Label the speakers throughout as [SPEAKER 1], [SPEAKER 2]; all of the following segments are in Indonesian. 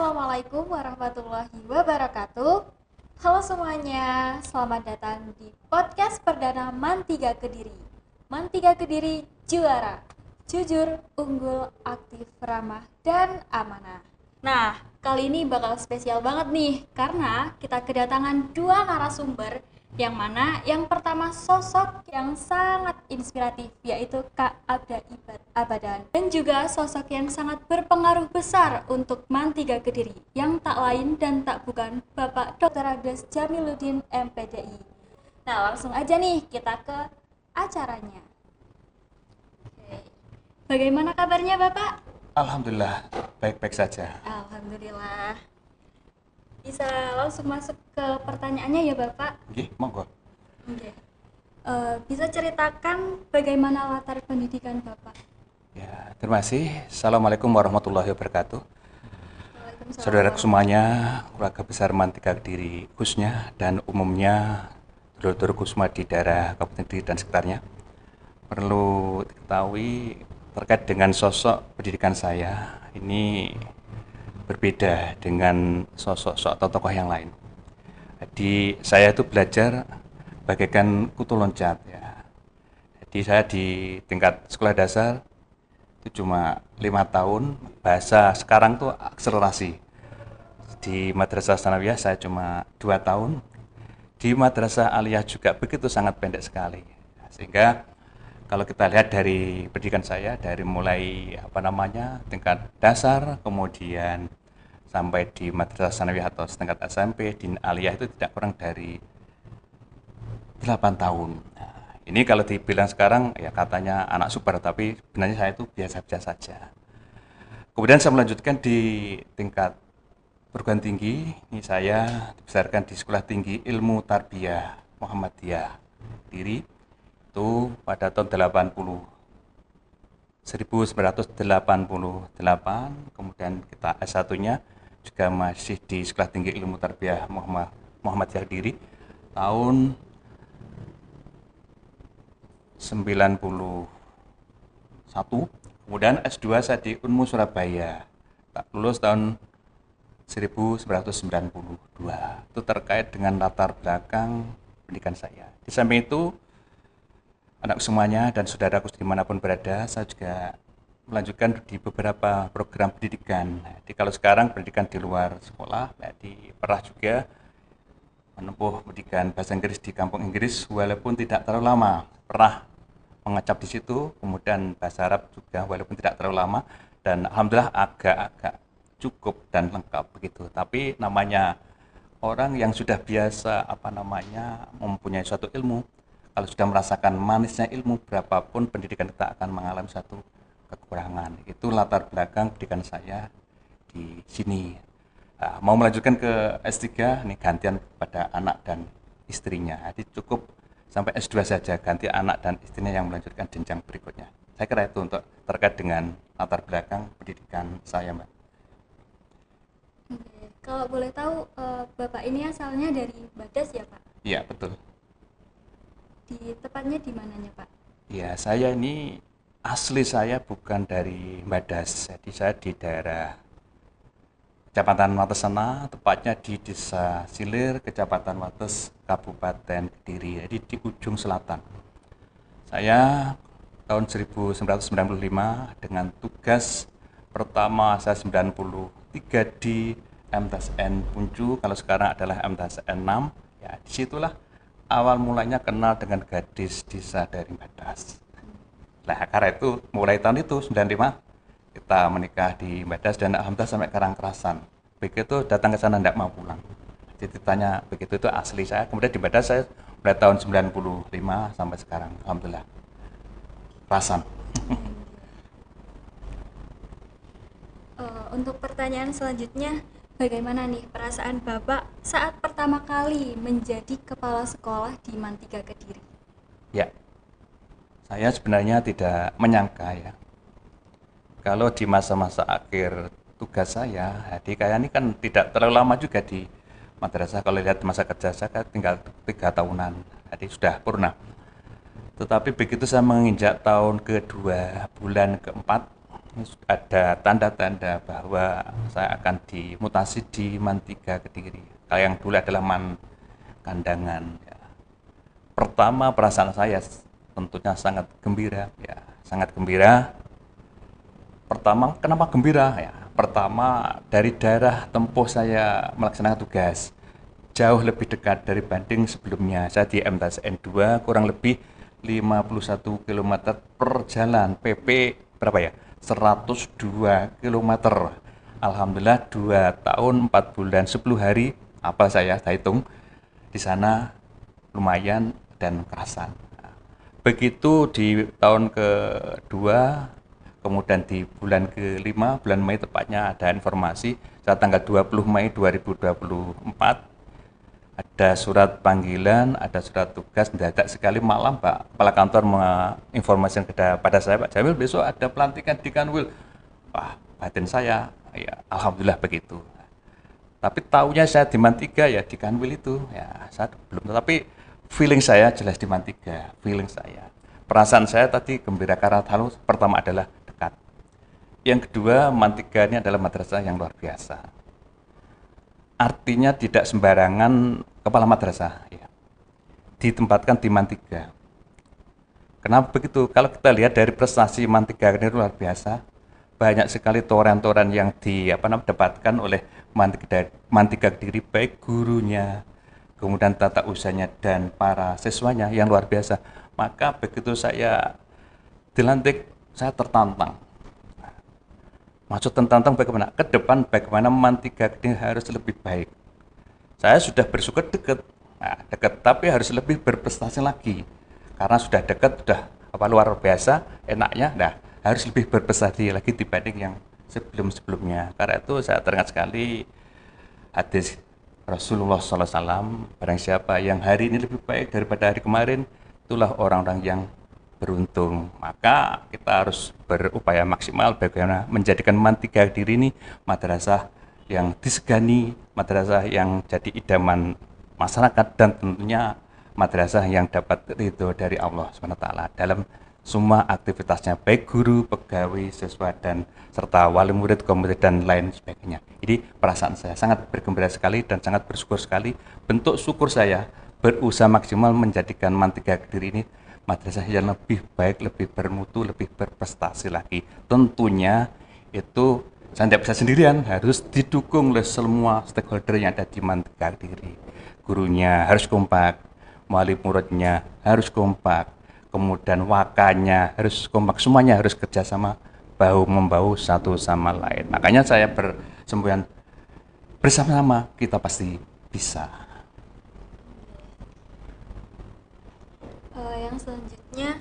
[SPEAKER 1] Assalamualaikum warahmatullahi wabarakatuh. Halo semuanya, selamat datang di podcast perdana Man3 Kediri. Man3 Kediri juara, jujur, unggul, aktif, ramah, dan amanah. Nah, kali ini bakal spesial banget nih, karena kita kedatangan dua narasumber yang mana yang pertama sosok yang sangat inspiratif, yaitu Kak Abda Abadan, dan juga sosok yang sangat berpengaruh besar untuk Man3 Kediri yang tak lain dan tak bukan Bapak Dr. Agdes Jamiluddin MPDI. Nah, langsung aja nih kita ke acaranya. Oke. Bagaimana kabarnya Bapak?
[SPEAKER 2] Alhamdulillah, baik-baik saja.
[SPEAKER 1] Alhamdulillah. Bisa langsung masuk ke pertanyaannya ya Bapak?
[SPEAKER 2] Nggih, monggo.
[SPEAKER 1] Oke. Bisa ceritakan bagaimana latar pendidikan Bapak?
[SPEAKER 2] Ya, terima kasih. Assalamualaikum warahmatullahi wabarakatuh.
[SPEAKER 1] Waalaikumsalam.
[SPEAKER 2] Saudara semuanya, keluarga besar Man3 Kediri khususnya dan umumnya dulur-dulur Kusuma di daerah Kabupaten Kediri dan sekitarnya. Perlu diketahui terkait dengan sosok pendidikan saya, ini berbeda dengan sosok atau tokoh yang lain. Jadi saya itu belajar bagaikan kutu loncat ya. Jadi saya di tingkat sekolah dasar itu cuma 5 tahun, bahasa sekarang tuh akselerasi. Di madrasah sanawiyah saya cuma 2 tahun, di madrasah aliyah juga begitu sangat pendek sekali. Sehingga kalau kita lihat dari pendidikan saya dari mulai tingkat dasar, kemudian sampai di madrasah sanawiyah atau setingkat SMP di aliyah itu tidak kurang dari 8 tahun. Nah, ini kalau dibilang sekarang ya katanya anak super, tapi sebenarnya saya itu biasa-biasa saja. Kemudian saya melanjutkan di tingkat perguruan tinggi. Ini saya dibesarkan di Sekolah Tinggi Ilmu Tarbiyah Muhammadiyah Kediri itu pada tahun 1988. Kemudian kita S1-nya juga masih di Sekolah Tinggi Ilmu Tarbiyah Muhammadiyah Kediri tahun 91. Kemudian S2 saya di Unmu Surabaya, tak lulus tahun 1992. Itu terkait dengan latar belakang pendidikan saya. Di samping itu, anak semuanya dan saudaraku dimanapun berada, saya juga melanjutkan di beberapa program pendidikan. Jadi kalau sekarang pendidikan di luar sekolah, pernah juga menempuh pendidikan bahasa Inggris di kampung Inggris, walaupun tidak terlalu lama. Pernah mengecap di situ, kemudian bahasa Arab juga walaupun tidak terlalu lama, dan alhamdulillah agak-agak cukup dan lengkap begitu. Tapi namanya orang yang sudah biasa mempunyai suatu ilmu, kalau sudah merasakan manisnya ilmu, berapapun pendidikan kita akan mengalami satu kekurangan. Itu latar belakang pendidikan saya di sini. Nah, mau melanjutkan ke S3, ini gantian pada anak dan istrinya. Jadi cukup sampai S2 saja, ganti anak dan istrinya yang melanjutkan jenjang berikutnya. Saya kira itu untuk terkait dengan latar belakang pendidikan saya, Mbak.
[SPEAKER 1] Oke. Kalau boleh tahu, Bapak ini asalnya dari Badas ya Pak?
[SPEAKER 2] Iya, betul.
[SPEAKER 1] Tepatnya di mananya Pak?
[SPEAKER 2] Ya, saya ini asli saya bukan dari Badas. Jadi saya di daerah Kecamatan Wates sana, tepatnya di Desa Silir, Kecamatan Wates, Kabupaten Kediri, jadi di ujung selatan. Saya tahun 1995 dengan tugas pertama saya 93 di MTSN Puncu, kalau sekarang adalah MTSN 6. Ya, disitulah awal mulanya kenal dengan gadis desa dari Badas. Nah, karena itu mulai tahun itu 95 kita menikah di Badas dan alhamdulillah sampai Karangkerasan. Begitu datang ke sana tidak mau pulang. Jadi tanya begitu itu asli saya. Kemudian di Badas saya mulai tahun 95 sampai sekarang. Alhamdulillah. Kerasan.
[SPEAKER 1] Untuk pertanyaan selanjutnya, bagaimana nih perasaan Bapak saat pertama kali menjadi kepala sekolah di Man3 Kediri?
[SPEAKER 2] Ya, saya sebenarnya tidak menyangka ya. Kalau di masa-masa akhir tugas saya, jadi kayak ini kan tidak terlalu lama juga di madrasah. Kalau lihat masa kerja saya kan tinggal 3 tahunan, jadi sudah purna. Tetapi begitu saya menginjak tahun kedua, bulan keempat, ada tanda-tanda bahwa saya akan dimutasi di Man 3 Kediri. Kalau yang dulu adalah Man Kandangan. Ya. Pertama perasaan saya tentunya sangat gembira, ya, sangat gembira. Pertama, kenapa gembira? Ya, pertama dari daerah tempuh saya melaksanakan tugas jauh lebih dekat dari banding sebelumnya. Saya di MTSN 2 kurang lebih 51 km per jalan, PP berapa ya? 102 km. Alhamdulillah 2 tahun 4 bulan 10 hari apa saya hitung di sana lumayan dan kerasan. Begitu di tahun kedua, kemudian di bulan kelima, bulan Mei tepatnya ada informasi, saat tanggal 20 Mei 2024, ada surat panggilan, ada surat tugas, mendadak sekali malam Pak Kepala Kantor menginformasikan kepada saya, Pak Jamil besok ada pelantikan di Kanwil. Wah, batin saya, ya Alhamdulillah begitu. Tapi taunya saya di Man 3 ya di Kanwil itu, ya saya belum, tapi feeling saya jelas di Man 3, feeling saya. Perasaan saya tadi gembira karena hal pertama adalah dekat. Yang kedua, Man 3 ini adalah madrasah yang luar biasa. Artinya tidak sembarangan kepala madrasah ya, ditempatkan di Man 3. Kenapa begitu? Kalau kita lihat dari prestasi Man 3 ini luar biasa, banyak sekali toren-toren yang dapatkan oleh Man 3 Kediri, baik gurunya, kemudian tata usahanya dan para siswanya yang luar biasa. Maka begitu saya dilantik, saya tertantang. Maksud tertantang bagaimana? Ke depan bagaimana Man 3 Kediri harus lebih baik. Saya sudah bersyukur dekat, dekat, tapi harus lebih berprestasi lagi. Karena sudah dekat, sudah luar biasa, enaknya, harus lebih berprestasi lagi dibanding yang sebelum-sebelumnya. Karena itu saya teringat sekali hadis Rasulullah SAW, barang siapa yang hari ini lebih baik daripada hari kemarin, itulah orang-orang yang beruntung. Maka kita harus berupaya maksimal bagaimana menjadikan Man 3 Kediri ini madrasah yang disegani, madrasah yang jadi idaman masyarakat, dan tentunya madrasah yang dapat ridho dari Allah SWT dalam semua aktivitasnya, baik guru, pegawai, siswa, dan serta wali murid, komite, dan lain sebagainya. Jadi perasaan saya sangat bergembira sekali dan sangat bersyukur sekali. Bentuk syukur saya berusaha maksimal menjadikan Man 3 Kediri ini madrasah yang lebih baik, lebih bermutu, lebih berprestasi lagi. Tentunya itu saya tidak bisa sendirian, harus didukung oleh semua stakeholder yang ada di Man 3 Kediri. Gurunya harus kompak, wali muridnya harus kompak, kemudian wakanya harus kompak, semuanya harus kerjasama bahu-membahu satu sama lain. Makanya saya bersemboyan bersama-sama kita pasti bisa.
[SPEAKER 1] Yang selanjutnya,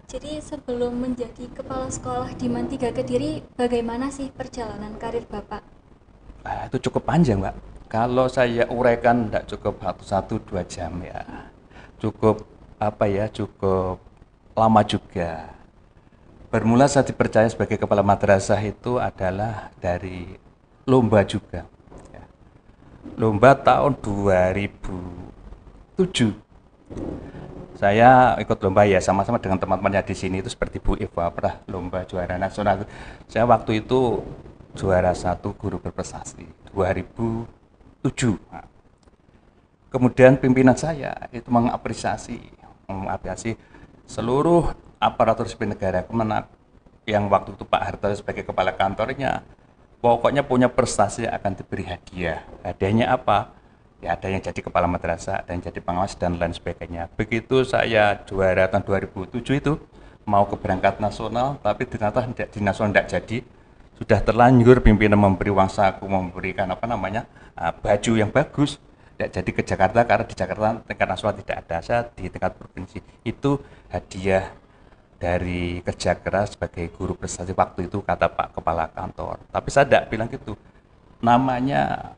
[SPEAKER 1] jadi sebelum menjadi kepala sekolah di Man 3 Kediri, bagaimana sih perjalanan karir Bapak?
[SPEAKER 2] Itu cukup panjang, Mbak. Kalau saya uraikan tidak cukup 1-2 jam ya. Cukup cukup lama juga. Bermula saya dipercaya sebagai kepala madrasah itu adalah dari lomba juga. Ya. Lomba tahun 2007. Saya ikut lomba ya sama-sama dengan teman-temannya di sini, itu seperti Bu Eva pernah lomba juara nasional. Saya waktu itu juara 1 guru berprestasi 2007. Nah, kemudian pimpinan saya itu mengapresiasi seluruh aparatur sipil negara Kemenak yang waktu itu Pak Harto sebagai kepala kantornya, pokoknya punya prestasi akan diberi hadiah. Hadiahnya apa? Ya ada yang jadi kepala madrasah, ada yang jadi pengawas, dan lain sebagainya. Begitu saya juara tahun 2007 itu mau ke berangkat nasional, tapi ternyata di nasional tidak jadi. Sudah terlanjur pimpinan memberi uang saku, memberikan baju yang bagus, tidak jadi ke Jakarta karena di Jakarta tingkat nasional tidak ada. Saya di tingkat provinsi. Itu hadiah dari kerja keras sebagai guru prestasi waktu itu, kata Pak Kepala Kantor. Tapi saya tidak bilang gitu. Namanya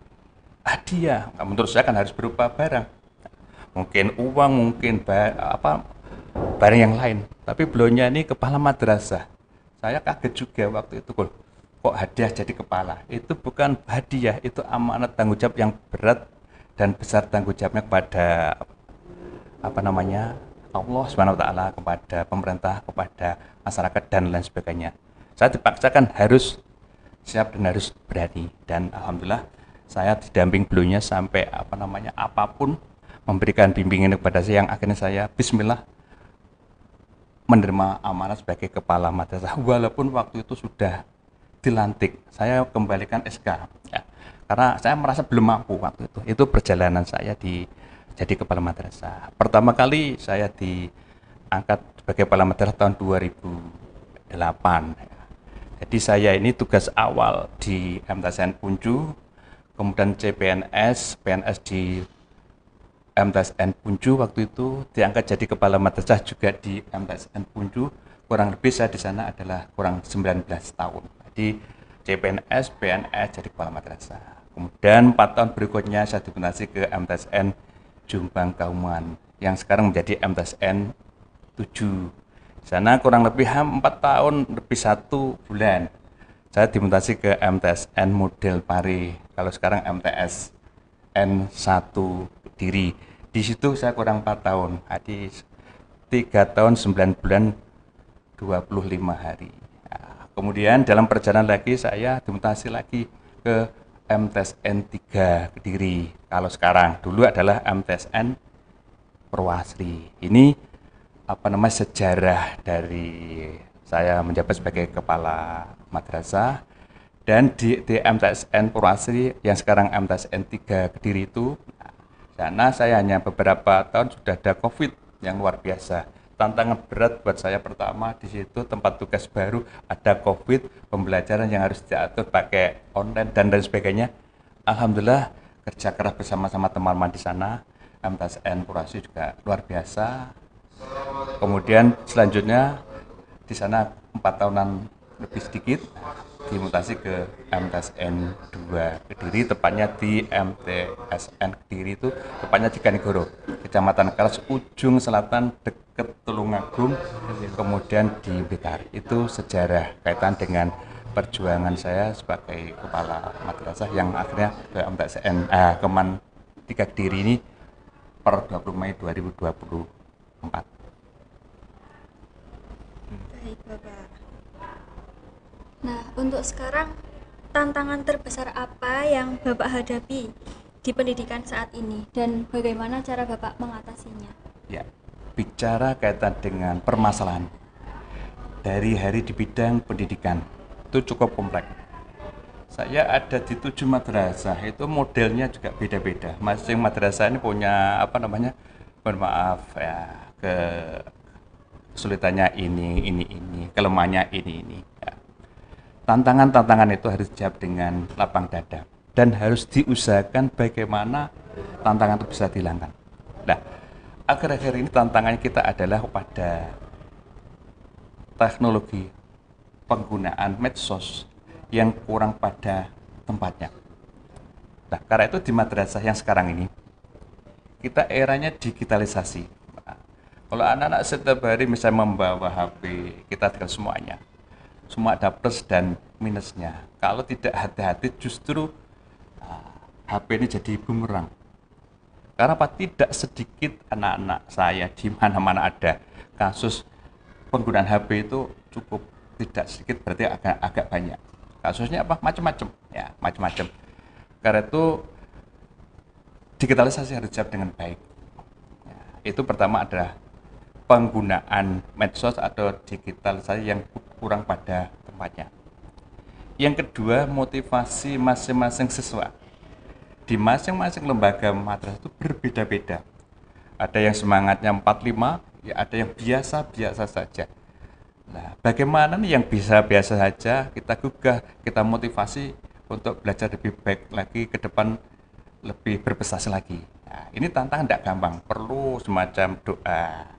[SPEAKER 2] hadiah, menurut saya kan harus berupa barang, mungkin uang, mungkin barang yang lain. Tapi beliaunya ini kepala madrasah, saya kaget juga waktu itu, kok hadiah jadi kepala. Itu bukan hadiah, itu amanat tanggung jawab yang berat dan besar, tanggung jawabnya kepada Allah Subhanahu wa taala, kepada pemerintah, kepada masyarakat, dan lain sebagainya. Saya dipaksakan harus siap dan harus berani, dan alhamdulillah saya didamping beliaunya sampai apapun, memberikan bimbingan kepada saya yang akhirnya saya bismillah menerima amanah sebagai kepala madrasah. Walaupun waktu itu sudah dilantik, saya kembalikan SK ya, karena saya merasa belum mampu waktu itu perjalanan saya jadi kepala madrasah. Pertama kali saya diangkat sebagai kepala madrasah tahun 2008. Jadi saya ini tugas awal di MTSN Punju, kemudian CPNS, PNS di MTSN Punju waktu itu, diangkat jadi kepala madrasah juga di MTSN Punju. Kurang lebih saya di sana adalah kurang 19 tahun. Jadi CPNS, PNS jadi kepala madrasah. Kemudian 4 tahun berikutnya saya dimutasi ke MTSN Jombang Kauman yang sekarang menjadi MTSN 7. Di sana kurang lebih 4 tahun lebih 1 bulan saya dimutasi ke MTSN Model Pare, kalau sekarang MTSN 1 Kediri. Di situ saya kurang 4 tahun, jadi 3 tahun 9 bulan 25 hari. Nah, kemudian dalam perjalanan lagi saya dimutasi lagi ke MTSN 3 Kediri, kalau sekarang dulu adalah MTSN Purwasri. Ini sejarah dari saya menjabat sebagai kepala madrasah. Dan di MTSN Purwasri yang sekarang MTSN 3 Kediri itu, sana saya hanya beberapa tahun sudah ada COVID yang luar biasa. Tantangan berat buat saya pertama di situ, tempat tugas baru, ada COVID, pembelajaran yang harus diatur pakai online dan lain sebagainya. Alhamdulillah kerja keras bersama-sama teman-teman di sana. MTSN Purwasri juga luar biasa. Kemudian selanjutnya di sana 4 tahunan lebih sedikit dimutasi ke MTSN 2 Kediri, tepatnya di MTSN Kediri itu tepatnya di Kanigoro, Kecamatan Karas, ujung selatan dekat Tulungagung, kemudian di Blitar. Itu sejarah kaitan dengan perjuangan saya sebagai kepala madrasah yang akhirnya ke MTSN Keman 3 Kediri ini per 20 Mei 2024.
[SPEAKER 1] Baik, Bapak. Nah, untuk sekarang tantangan terbesar apa yang Bapak hadapi di pendidikan saat ini dan bagaimana cara Bapak mengatasinya?
[SPEAKER 2] Ya, bicara kaitan dengan permasalahan dari hari di bidang pendidikan itu cukup kompleks. Saya ada di 7 madrasah, itu modelnya juga beda-beda. Masing madrasah ini punya mohon maaf ya, kesulitannya ini, kelemahannya ini. Ya. Tantangan-tantangan itu harus dijawab dengan lapang dada dan harus diusahakan bagaimana tantangan itu bisa dihilangkan. Nah, akhir-akhir ini tantangan kita adalah pada teknologi penggunaan medsos yang kurang pada tempatnya. Nah, karena itu di madrasah yang sekarang ini kita eranya digitalisasi. Nah, kalau anak-anak setiap hari misalnya membawa HP, kita tinggal semuanya. Semua ada plus dan minusnya. Kalau tidak hati-hati justru HP ini jadi bumerang. Karena apa? Tidak sedikit anak-anak saya di mana-mana ada kasus penggunaan HP itu cukup tidak sedikit, berarti agak banyak. Kasusnya apa? Macam-macam. Ya, macam-macam. Karena itu digitalisasi harus dijawab dengan baik. Ya, itu pertama adalah penggunaan medsos atau digitalisasi yang kurang pada tempatnya. Yang kedua, motivasi masing-masing siswa. Di masing-masing lembaga madrasah itu berbeda-beda. Ada yang semangatnya 45, ya ada yang biasa-biasa saja. Nah, bagaimana nih yang biasa-biasa saja kita gugah, kita motivasi untuk belajar lebih baik lagi ke depan, lebih berprestasi lagi. Nah, ini tantangan tidak gampang, perlu semacam doa,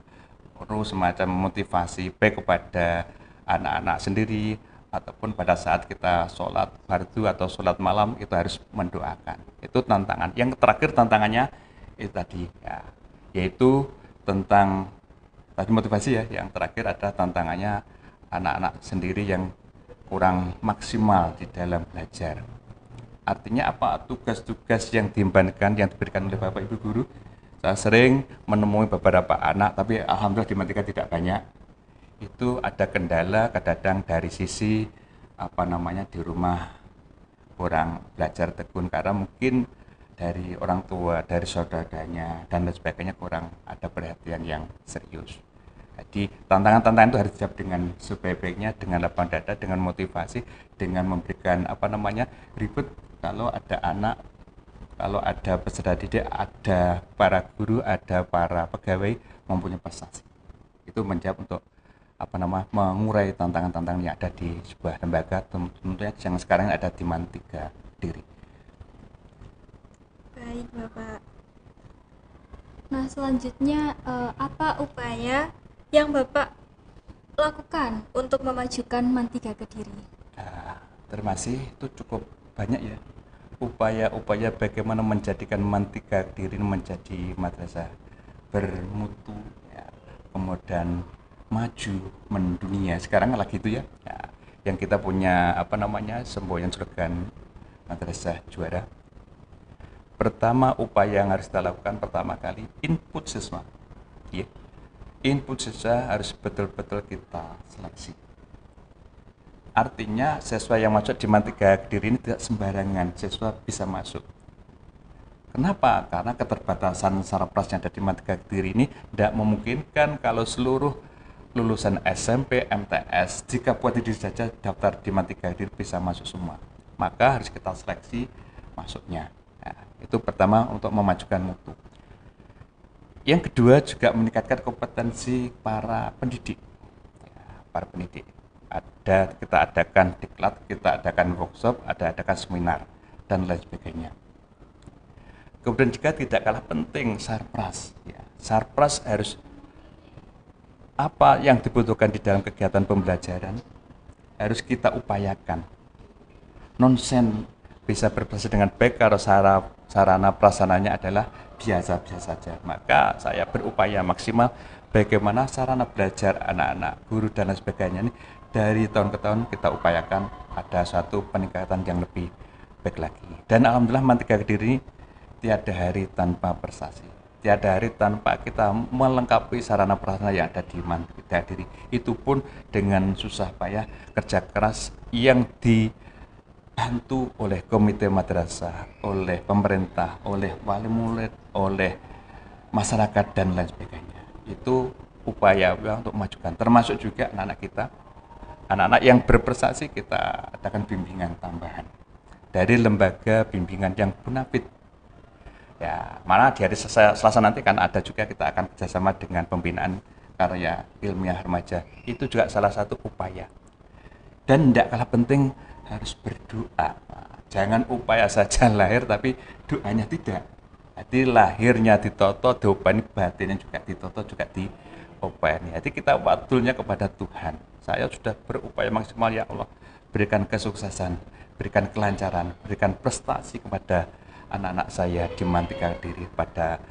[SPEAKER 2] perlu semacam motivasi baik kepada anak-anak sendiri ataupun pada saat kita sholat fardu atau sholat malam itu harus mendoakan. Itu tantangan. Yang terakhir tantangannya itu tadi ya, yaitu tentang tadi motivasi ya. Yang terakhir ada tantangannya anak-anak sendiri yang kurang maksimal di dalam belajar. Artinya apa? Tugas-tugas yang diembankan, yang diberikan oleh Bapak Ibu guru, saya sering menemui beberapa anak, tapi alhamdulillah di Matika tidak banyak, itu ada kendala kadang-kadang dari sisi di rumah kurang belajar tekun karena mungkin dari orang tua, dari saudaranya dan lain sebagainya kurang ada perhatian yang serius. Jadi tantangan-tantangan itu harus dijawab dengan sebaik-baiknya, dengan lapang dada, dengan motivasi, dengan memberikan ribet kalau ada anak, kalau ada peserta didik, ada para guru, ada para pegawai mempunyai prestasi. Itu menjawab untuk mengurai tantangan-tantangan yang ada di sebuah lembaga, tentunya yang sekarang ada di Mantiga Kediri.
[SPEAKER 1] Baik, Bapak. Nah, selanjutnya apa upaya yang Bapak lakukan untuk memajukan Mantiga Kediri?
[SPEAKER 2] Terima kasih, itu cukup banyak ya. Upaya-upaya bagaimana menjadikan Mantiga Kediri menjadi madrasah bermutu, ya, kemudian maju mendunia. Sekarang lagi itu ya, yang kita punya semboyan slogan madrasah juara. Pertama upaya yang harus kita lakukan pertama kali input siswa. Ya. Input siswa harus betul-betul kita seleksi. Artinya siswa yang masuk di Mantiga Kediri ini tidak sembarangan siswa bisa masuk. Kenapa? Karena keterbatasan sarapras yang ada di Mantiga Kediri ini tidak memungkinkan kalau seluruh lulusan SMP, MTS, jika buat diri saja daftar di Mantiga Kediri bisa masuk semua. Maka harus kita seleksi masuknya. Nah, itu pertama untuk memajukan mutu. Yang kedua juga meningkatkan kompetensi para pendidik. Para pendidik. Kita adakan diklat, kita adakan workshop, adakan seminar dan lain sebagainya. Kemudian juga tidak kalah penting sarpras. Sarpras harus apa yang dibutuhkan di dalam kegiatan pembelajaran harus kita upayakan. Nonsen bisa berprestasi dengan baik kalau sarana prasarananya adalah biasa-biasa saja. Maka saya berupaya maksimal bagaimana sarana belajar anak-anak, guru dan lain sebagainya ini dari tahun ke tahun kita upayakan ada suatu peningkatan yang lebih baik lagi. Dan alhamdulillah Mantiga Kediri tiada hari tanpa prestasi. Tiada hari tanpa kita melengkapi sarana prasarana yang ada di Mantiga Kediri. Itu pun dengan susah payah kerja keras yang dibantu oleh komite madrasah, oleh pemerintah, oleh wali murid, oleh masyarakat dan lain sebagainya. Itu upaya untuk memajukan, termasuk juga anak-anak kita, anak-anak yang berprestasi kita adakan bimbingan tambahan dari lembaga bimbingan yang Bunafit. Ya, mana di hari Selasa nanti kan ada juga kita akan kerjasama dengan pembinaan karya ilmiah remaja. Itu juga salah satu upaya. Dan tidak kalah penting harus berdoa. Jangan upaya saja lahir tapi doanya tidak. Jadi lahirnya ditoto, diopani, batinnya juga ditoto, juga diopani. Jadi kita waktunya kepada Tuhan. Saya sudah berupaya maksimal, ya Allah, berikan kesuksesan, berikan kelancaran, berikan prestasi kepada anak-anak saya di Mantiga Kediri pada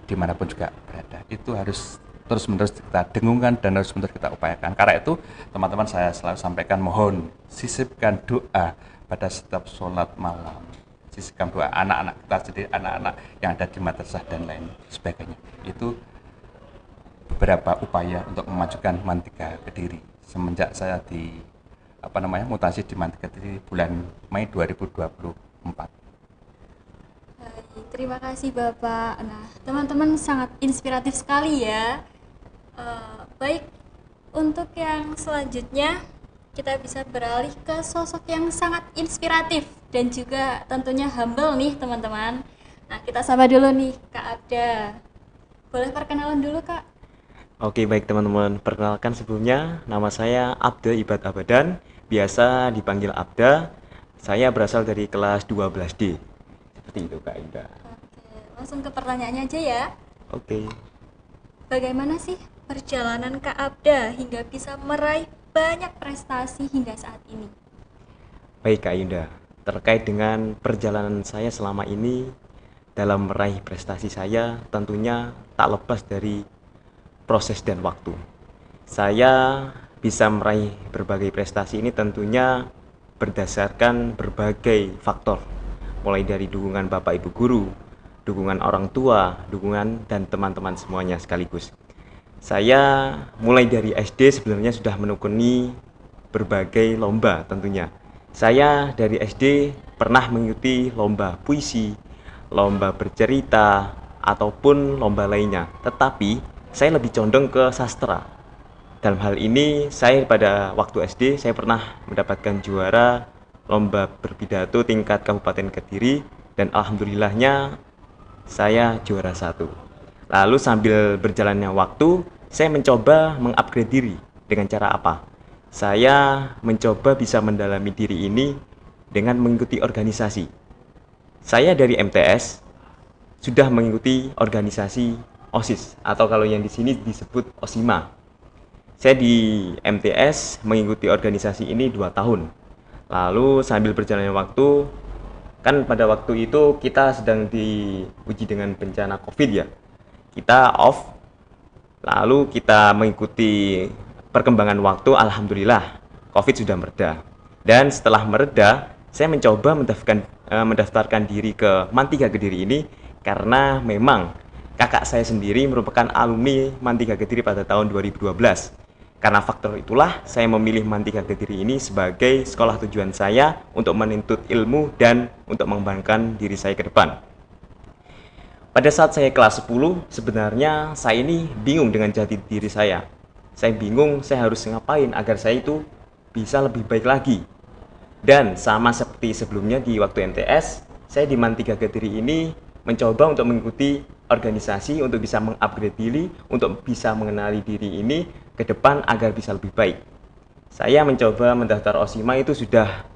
[SPEAKER 2] dimanapun juga berada. Itu harus terus-menerus kita dengungkan dan harus menerus kita upayakan. Karena itu teman-teman saya selalu sampaikan, mohon sisipkan doa pada setiap sholat malam. Sisipkan doa anak-anak kita sendiri, anak-anak yang ada di madrasah dan lain sebagainya. Itu beberapa upaya untuk memajukan Mantiga Kediri semenjak saya mutasi di Mantiga Kediri bulan Mei 2024.
[SPEAKER 1] Terima kasih Bapak. Nah, teman-teman sangat inspiratif sekali ya. Baik, untuk yang selanjutnya kita bisa beralih ke sosok yang sangat inspiratif dan juga tentunya humble nih teman-teman. Nah, kita sapa dulu nih Kak Abda. Boleh perkenalan dulu Kak?
[SPEAKER 3] Oke, baik teman-teman, perkenalkan sebelumnya nama saya Abda Ibad Abadan, biasa dipanggil Abda. Saya berasal dari kelas 12D. Seperti itu Kak Indah.
[SPEAKER 1] Oke, langsung ke pertanyaannya aja ya.
[SPEAKER 3] Oke.
[SPEAKER 1] Bagaimana sih perjalanan Kak Abda hingga bisa meraih banyak prestasi hingga saat ini?
[SPEAKER 3] Baik Kak Indah, terkait dengan perjalanan saya selama ini dalam meraih prestasi saya tentunya tak lepas dari proses dan waktu. Saya bisa meraih berbagai prestasi ini tentunya berdasarkan berbagai faktor, mulai dari dukungan Bapak Ibu guru, dukungan orang tua, dukungan dan teman-teman semuanya sekaligus. Saya mulai dari SD sebenarnya sudah menekuni berbagai lomba tentunya. Saya dari SD pernah mengikuti lomba puisi, lomba bercerita, ataupun lomba lainnya. Tetapi saya lebih condong ke sastra. Dalam hal ini, saya pada waktu SD saya pernah mendapatkan juara lomba berpidato tingkat Kabupaten Kediri dan alhamdulillahnya saya juara 1. Lalu sambil berjalannya waktu, saya mencoba mengupgrade diri dengan cara apa? Saya mencoba bisa mendalami diri ini dengan mengikuti organisasi. Saya dari MTS sudah mengikuti organisasi OSIS atau kalau yang di sini disebut OSIMA. Saya di MTS mengikuti organisasi ini 2 tahun. Lalu sambil berjalannya waktu, kan pada waktu itu kita sedang diuji dengan bencana COVID ya. Kita off, lalu kita mengikuti perkembangan waktu, alhamdulillah COVID sudah mereda. Dan setelah mereda, saya mencoba mendaftarkan diri ke Mantiga Kediri ini karena memang kakak saya sendiri merupakan alumni Mantiga Kediri pada tahun 2012. Karena faktor itulah saya memilih Mantiga Kediri ini sebagai sekolah tujuan saya untuk menuntut ilmu dan untuk mengembangkan diri saya ke depan. Pada saat saya kelas 10, sebenarnya saya ini bingung dengan jati diri saya. Saya bingung saya harus ngapain agar saya itu bisa lebih baik lagi. Dan sama seperti sebelumnya di waktu MTS, saya di Mantiga Kediri ini mencoba untuk mengikuti organisasi untuk bisa mengupgrade diri, untuk bisa mengenali diri ini ke depan agar bisa lebih baik. Saya mencoba mendaftar OSIMA itu sudah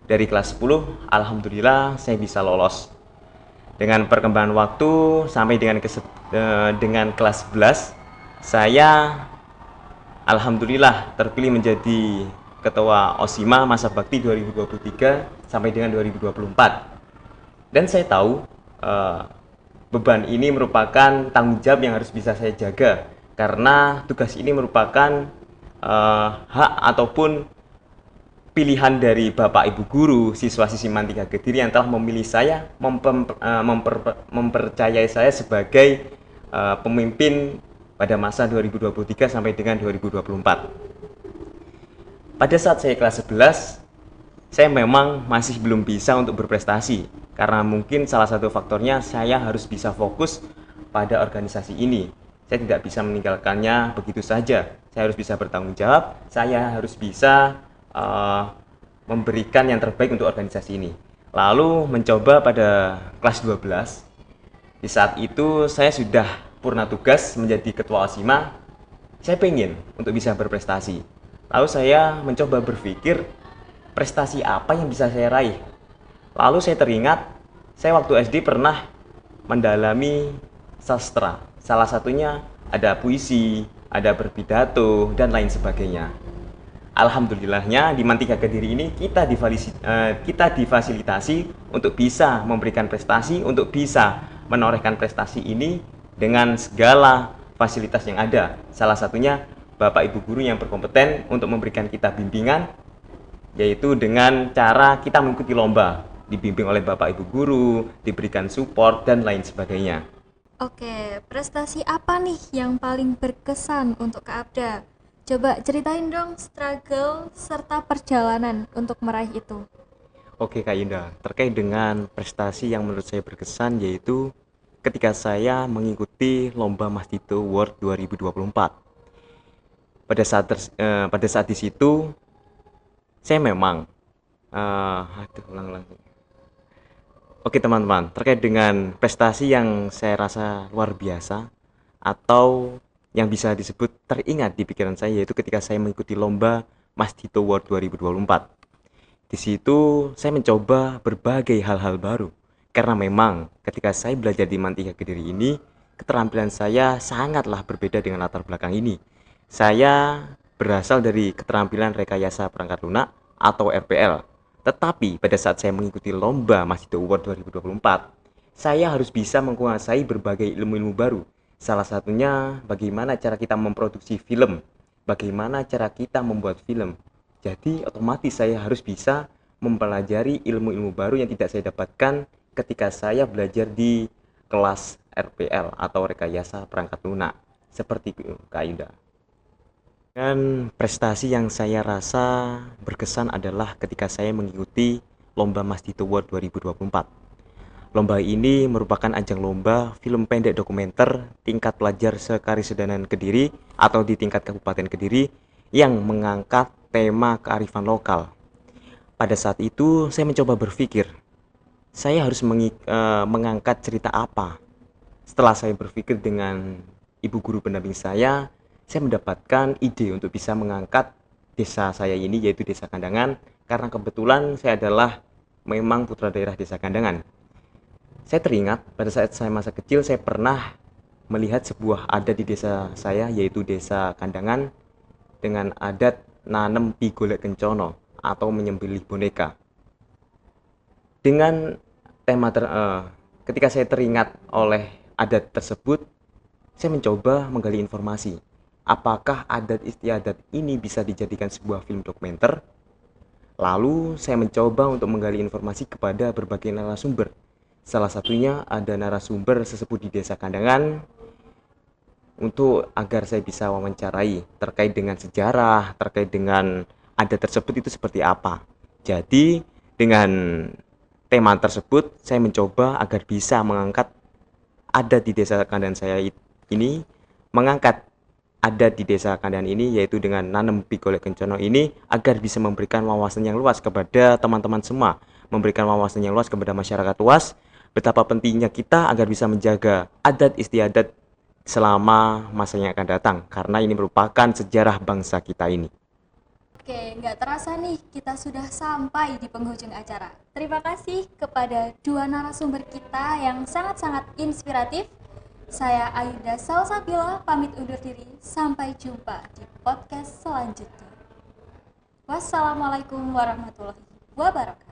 [SPEAKER 3] dari kelas 10, alhamdulillah saya bisa lolos. Dengan perkembangan waktu sampai dengan kelas 11, saya alhamdulillah terpilih menjadi ketua OSIMA masa bakti 2023 sampai dengan 2024. Dan saya tahu beban ini merupakan tanggung jawab yang harus bisa saya jaga karena tugas ini merupakan hak ataupun pilihan dari Bapak Ibu Guru siswa-siswi Mantiga Kediri yang telah memilih saya, mempercayai saya sebagai pemimpin pada masa 2023 sampai dengan 2024. Pada saat saya kelas 11, saya memang masih belum bisa untuk berprestasi karena mungkin salah satu faktornya saya harus bisa fokus pada organisasi ini. Saya tidak bisa meninggalkannya begitu saja. Saya harus bisa bertanggung jawab, saya harus bisa memberikan yang terbaik untuk organisasi ini. Lalu mencoba pada kelas 12. Di saat itu saya sudah purna tugas menjadi ketua OSIMA. Saya pengen untuk bisa berprestasi. Lalu saya mencoba berpikir prestasi apa yang bisa saya raih. Lalu saya teringat, saya waktu SD pernah mendalami sastra. Salah satunya ada puisi, ada berpidato, dan lain sebagainya. Alhamdulillahnya di Mantiga Kediri ini kita difasilitasi untuk bisa memberikan prestasi, untuk bisa menorehkan prestasi ini dengan segala fasilitas yang ada. Salah satunya Bapak Ibu Guru yang berkompeten untuk memberikan kita bimbingan, yaitu dengan cara kita mengikuti lomba, dibimbing oleh Bapak Ibu Guru, diberikan support, dan lain sebagainya.
[SPEAKER 1] Oke, prestasi apa nih yang paling berkesan untuk Kak Abda? Coba ceritain dong struggle serta perjalanan untuk meraih itu.
[SPEAKER 3] Oke Kak Indah, terkait dengan prestasi yang menurut saya berkesan yaitu ketika saya mengikuti lomba Mas Dito World 2024. Pada saat di situ saya memang Oke teman-teman, terkait dengan prestasi yang saya rasa luar biasa atau yang bisa disebut teringat di pikiran saya yaitu ketika saya mengikuti lomba Mas Dito World 2024. Di situ saya mencoba berbagai hal-hal baru karena memang ketika saya belajar di Mantiga Kediri ini, keterampilan saya sangatlah berbeda dengan latar belakang ini. Saya berasal dari keterampilan rekayasa perangkat lunak atau RPL. Tetapi pada saat saya mengikuti lomba Mas Dito Award 2024, saya harus bisa menguasai berbagai ilmu-ilmu baru. Salah satunya bagaimana cara kita memproduksi film, bagaimana cara kita membuat film. Jadi otomatis saya harus bisa mempelajari ilmu-ilmu baru yang tidak saya dapatkan ketika saya belajar di kelas RPL atau rekayasa perangkat lunak. seperti Kak Yuda. Dan prestasi yang saya rasa berkesan adalah ketika saya mengikuti Lomba Mas Dito Award 2024. Lomba ini merupakan ajang lomba film pendek dokumenter tingkat pelajar sekarisidenan Kediri atau di tingkat Kabupaten Kediri yang mengangkat tema kearifan lokal. Pada saat itu saya mencoba berpikir, saya harus mengangkat cerita apa. Setelah saya berpikir dengan ibu guru pendamping saya mendapatkan ide untuk bisa mengangkat desa saya ini, yaitu Desa Kandangan, karena kebetulan saya adalah memang putra daerah Desa Kandangan. Saya teringat pada saat saya masa kecil saya pernah melihat sebuah adat di desa saya, yaitu Desa Kandangan, dengan adat nanem pi golek kencono atau menyembelih boneka. Dengan ketika saya teringat oleh adat tersebut, saya mencoba menggali informasi. Apakah adat istiadat ini bisa dijadikan sebuah film dokumenter? Lalu saya mencoba untuk menggali informasi kepada berbagai narasumber. Salah satunya ada narasumber sesepuh di Desa Kandangan untuk agar saya bisa wawancarai terkait dengan sejarah, terkait dengan adat tersebut itu seperti apa. Jadi dengan tema tersebut saya mencoba agar bisa mengangkat adat di Desa Kandangan saya ini, mengangkat adat di Desa Kandangan ini, yaitu dengan nanam pi golek kencono ini, agar bisa memberikan wawasan yang luas kepada teman-teman semua, memberikan wawasan yang luas kepada masyarakat luas betapa pentingnya kita agar bisa menjaga adat istiadat selama masa yang akan datang, karena ini merupakan sejarah bangsa kita ini.
[SPEAKER 1] Oke, nggak terasa nih kita sudah sampai di penghujung acara. Terima kasih kepada dua narasumber kita yang sangat-sangat inspiratif. Saya Aida Salsabila pamit undur diri. Sampai jumpa di podcast selanjutnya. Wassalamualaikum warahmatullahi wabarakatuh.